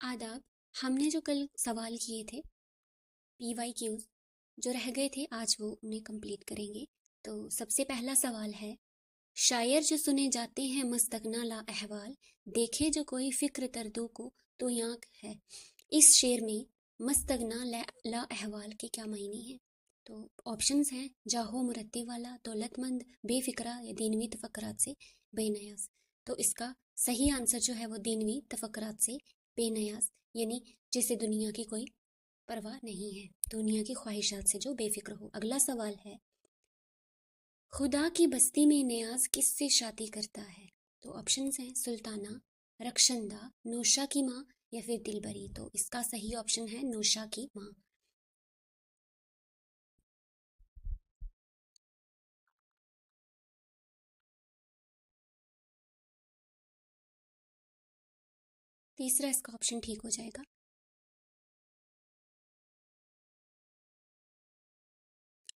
आदाब। हमने जो कल सवाल किए थे PYQs जो रह गए थे आज वो उन्हें कंप्लीट करेंगे। तो सबसे पहला सवाल है, शायर जो सुने जाते हैं मस्तगना ला अहवाल, देखे जो कोई फिक्र दर्दों को तो याक है। इस शेर में मस्तगना ला अहवाल के क्या मायने हैं? तो ऑप्शंस हैं, जाहो मुरत्ती वाला, दौलतमंद, बेफिक्रा या दीनवी तफक्करात से बेनियाज। तो इसका सही आंसर जो है वो दीनवी तफक्करात से बेनियाज, यानी जिसे दुनिया की कोई परवाह नहीं है, दुनिया की ख्वाहिशात से जो बेफिक्र हो। अगला सवाल है, खुदा की बस्ती में नियाज किससे शादी करता है? तो ऑप्शंस हैं, सुल्ताना, रक्षंदा, नौशा की माँ या फिर दिलबरी। तो इसका सही ऑप्शन है नौशा की माँ। तीसरा इसका ऑप्शन ठीक हो जाएगा।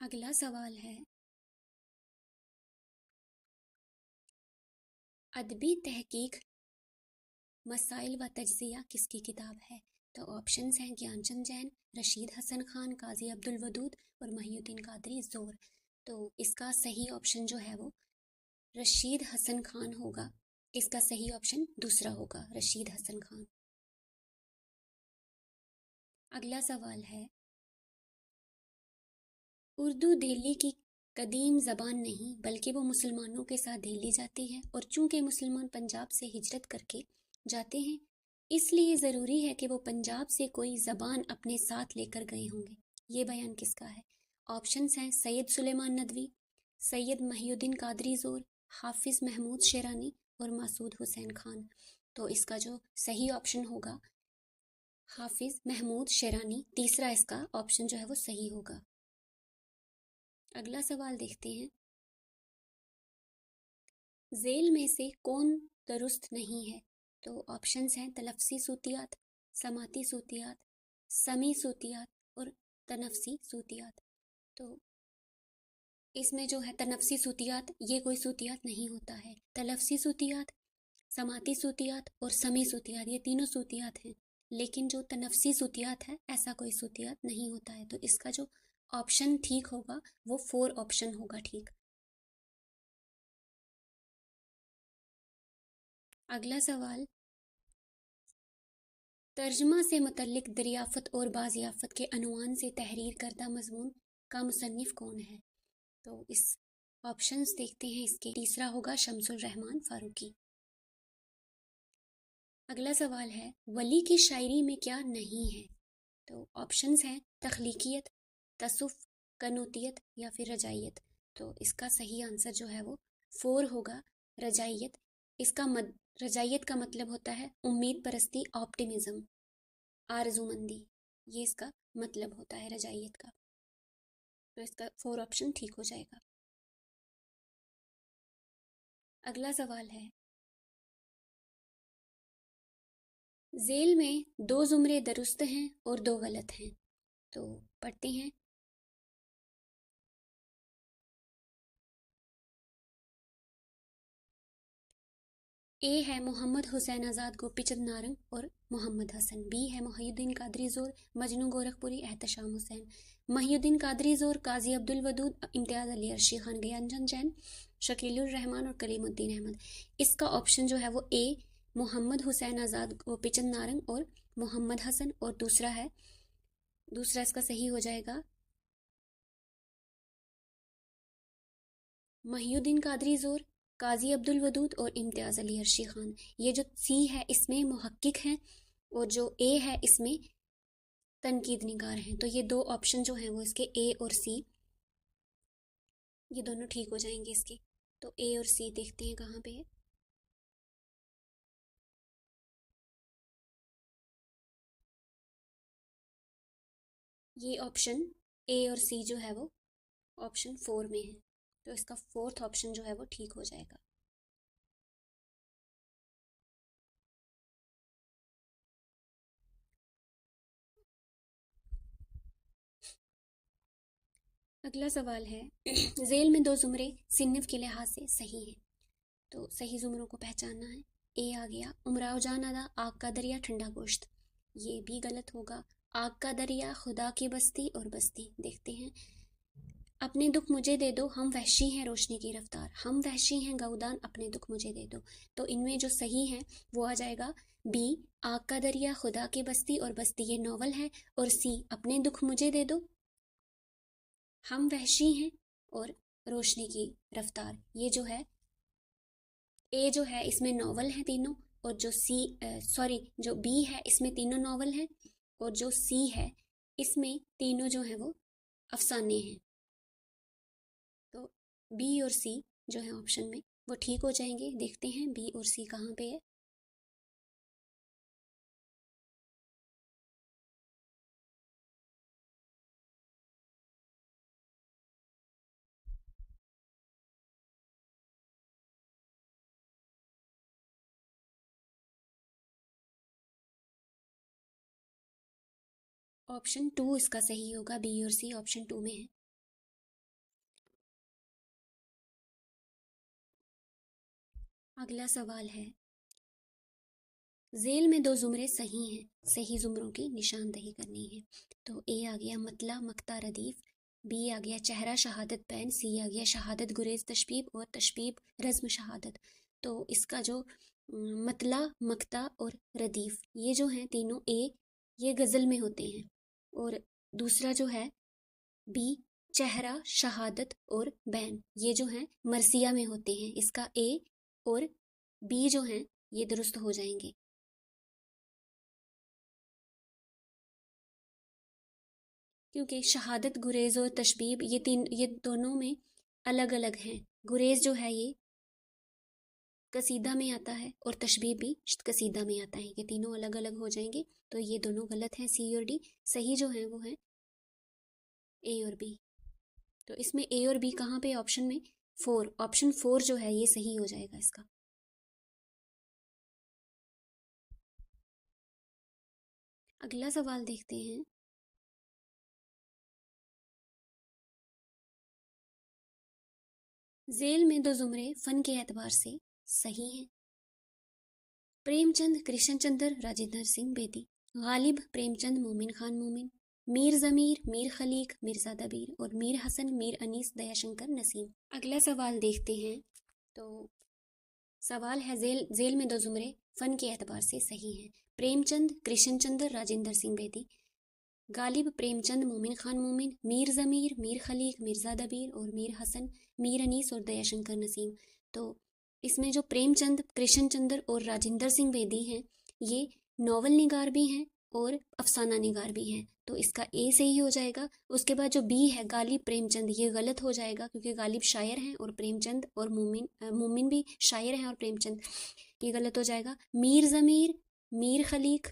अगला सवाल है, अदबी तहकीक मसाइल व तज्जिया किसकी किताब है? तो ऑप्शंस हैं, ज्ञानचंद जैन, रशीद हसन खान, काजी अब्दुल वदूद और महिउद्दीन कादरी जोर। तो इसका सही ऑप्शन जो है वो रशीद हसन खान होगा। इसका सही ऑप्शन दूसरा होगा, रशीद हसन खान। अगला सवाल है, उर्दू दिल्ली की कदीम ज़बान नहीं बल्कि वो मुसलमानों के साथ दिल्ली जाती है, और चूंकि मुसलमान पंजाब से हिजरत करके जाते हैं इसलिए ज़रूरी है कि वो पंजाब से कोई ज़बान अपने साथ लेकर गए होंगे। ये बयान किसका है? ऑप्शंस हैं, सैयद सुलेमान नदवी, सैयद महिउद्दीन कादरी जोर, हाफिज़ महमूद शेरानी और मासूद हुसैन खान। तो इसका जो सही ऑप्शन होगा हाफिज़ महमूद शेरानी, तीसरा इसका ऑप्शन जो है वो सही होगा। अगला सवाल देखते हैं, झेल में से कौन दुरुस्त नहीं है? तो ऑप्शंस हैं, तलफ्सी सूतियात, समाती सूतियात, समी सूतियात और तनफ्सी सूतियात। तो इसमें जो है तनफ्सी सूतियात, ये कोई सूतियात नहीं होता है। तलफ्सी सूतियात, समाती सूतियात और समी सूतियात, ये तीनों सूतियात हैं, लेकिन जो तनफ्सी सूतियात है ऐसा कोई सूतियात नहीं होता है। तो इसका जो ऑप्शन ठीक होगा वो 4 ऑप्शन होगा ठीक। अगला सवाल, तर्जमा से मुतल्लिक दरियाफ़त और बाज़ियाफ़त के अनुवान से तहरीर करदा मज़मून का मुसन्निफ़ कौन है? तो इस ऑप्शंस देखते हैं इसके। तीसरा होगा शम्सुल रहमान फारूकी। अगला सवाल है, वली की शायरी में क्या नहीं है? तो ऑप्शंस हैं, तख्लीकियत, तसुफ़, कनूतियत या फिर रजाइयत। तो इसका सही आंसर जो है वो 4 होगा, रजाइयत। रजाइयत का मतलब होता है उम्मीद परस्ती, ऑप्टिमिज्म, आरजूमंदी, ये इसका मतलब होता है रजाइयत का। तो इसका 4 ऑप्शन ठीक हो जाएगा। अगला सवाल है, झेल में 2 जुमरे दुरुस्त हैं और 2 गलत हैं। तो पढ़ते हैं, ए है मोहम्मद हुसैन आज़ाद गोपीचंद नारंग और मोहम्मद हसन। बी है महिउद्दीन कादरी जोर, मजनू गोरखपुरी, एहतशाम हुसैन। महिउद्दीन कादरी जोर, काजी अब्दुल वदूद, इम्तियाज़ अली अर्शी खान, ज्ञानचंद जैन, शकीलुर रहमान और कलीमुद्दीन अहमद। इसका ऑप्शन जो है वो ए मोहम्मद हुसैन आज़ाद गोपीचंद नारंग और मोहम्मद हसन, और दूसरा इसका सही हो जाएगा महिउद्दीन कादरी जोर, काजी अब्दुल वदूद और इम्तियाज़ अली अर्शी खान। ये जो सी है इसमें मुहक्किक हैं और जो ए है इसमें तनकीद निगार हैं। तो ये 2 ऑप्शन जो हैं वो इसके ए और सी, ये दोनों ठीक हो जाएंगे इसके। तो ए और सी देखते हैं कहाँ पे है। ये ऑप्शन ए और सी जो है वो ऑप्शन 4 में है, तो इसका 4th ऑप्शन जो है वो ठीक हो जाएगा। अगला सवाल है, झेल में 2 जुमरे सिन्निफ के लिहाज से सही हैं। तो सही जुमरों को पहचानना है। ए आ गया, उमराव जान अदा, आग का दरिया, ठंडा गोश्त। ये भी गलत होगा। आग का दरिया, खुदा की बस्ती और बस्ती। देखते हैं, अपने दुख मुझे दे दो, हम वहशी हैं रोशनी की रफ्तार, हम वहशी हैं गौदान, अपने दुख मुझे दे दो। तो इनमें जो सही है वो आ जाएगा बी, आग का दरिया, खुदा की बस्ती और बस्ती, ये नॉवल है। और सी, अपने दुख मुझे दे दो, हम वहशी हैं और रोशनी की रफ्तार, ये जो है ए जो है इसमें नॉवल है तीनों, और जो जो बी है इसमें तीनों नॉवल हैं, और जो सी है इसमें तीनों जो है वो अफसाने हैं। तो बी और सी जो है ऑप्शन में वो ठीक हो जाएंगे। देखते हैं बी और सी कहाँ पे है। ऑप्शन 2 इसका सही होगा, बी और सी ऑप्शन 2 में है। अगला सवाल है, झेल में दो जुमरे सही हैं, सही जुमरों की निशानदही करनी है। तो ए आ गया मतला मक्ता रदीफ, बी आ गया चेहरा शहादत पैन, सी आ गया शहादत गुरेज तशबीब और तशबीब रज्म शहादत। तो इसका जो मतला मक्ता और रदीफ ये जो हैं तीनों ए ये गज़ल में होते हैं, और दूसरा जो है बी चेहरा शहादत और बैन ये जो हैं मरसिया में होते हैं। इसका ए और बी जो हैं ये दुरुस्त हो जाएंगे। क्योंकि शहादत गुरेज और तशबीब ये दोनों में अलग अलग हैं। गुरेज जो है ये कसीदा में आता है और तशबीब भी कसीदा में आता है, ये तीनों अलग अलग हो जाएंगे। तो ये दोनों गलत हैं, सी और डी। सही जो है वो है ए और बी। तो इसमें ए और बी कहाँ पे ऑप्शन में फोर, ऑप्शन 4 जो है ये सही हो जाएगा इसका। अगला सवाल देखते हैं, जेल में दो जुमरे फन के एतबार से सही हैं। प्रेमचंद कृष्णचंद्र राजेंद्र सिंह बेदी, गालिब प्रेमचंद मोमिन खान मोमिन, मीर जमीर मीर खलीक मिर्जा दबीर और मीर हसन मीर अनीस दयाशंकर नसीम। अगला सवाल देखते हैं। तो सवाल है, जेल जेल में दो जुमरे फन के एतबार से सही हैं। प्रेमचंद कृष्णचंद्र राजेंद्र सिंह बेदी, गालिब प्रेमचंद मोमिन खान मोमिन, मीर जमीर मीर खलीक मिर्जा दबीर और मीर हसन मीर अनीस और दयाशंकर नसीम। तो इसमें जो प्रेमचंद कृष्णचंद्र और राजेंद्र सिंह बेदी हैं ये नॉवल निगार भी हैं और अफसाना निगार भी हैं, तो इसका ए सही हो जाएगा। उसके बाद जो बी है गालिब प्रेमचंद ये गलत हो जाएगा, क्योंकि गालिब शायर हैं और प्रेमचंद और मोमिन भी शायर हैं और प्रेमचंद, ये गलत हो जाएगा। मीर जमीर मीर खलीक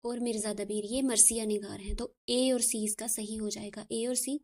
और मिर्जा दबीर ये मरसिया निगार हैं, तो ए और सी इसका सही हो जाएगा। ए और सी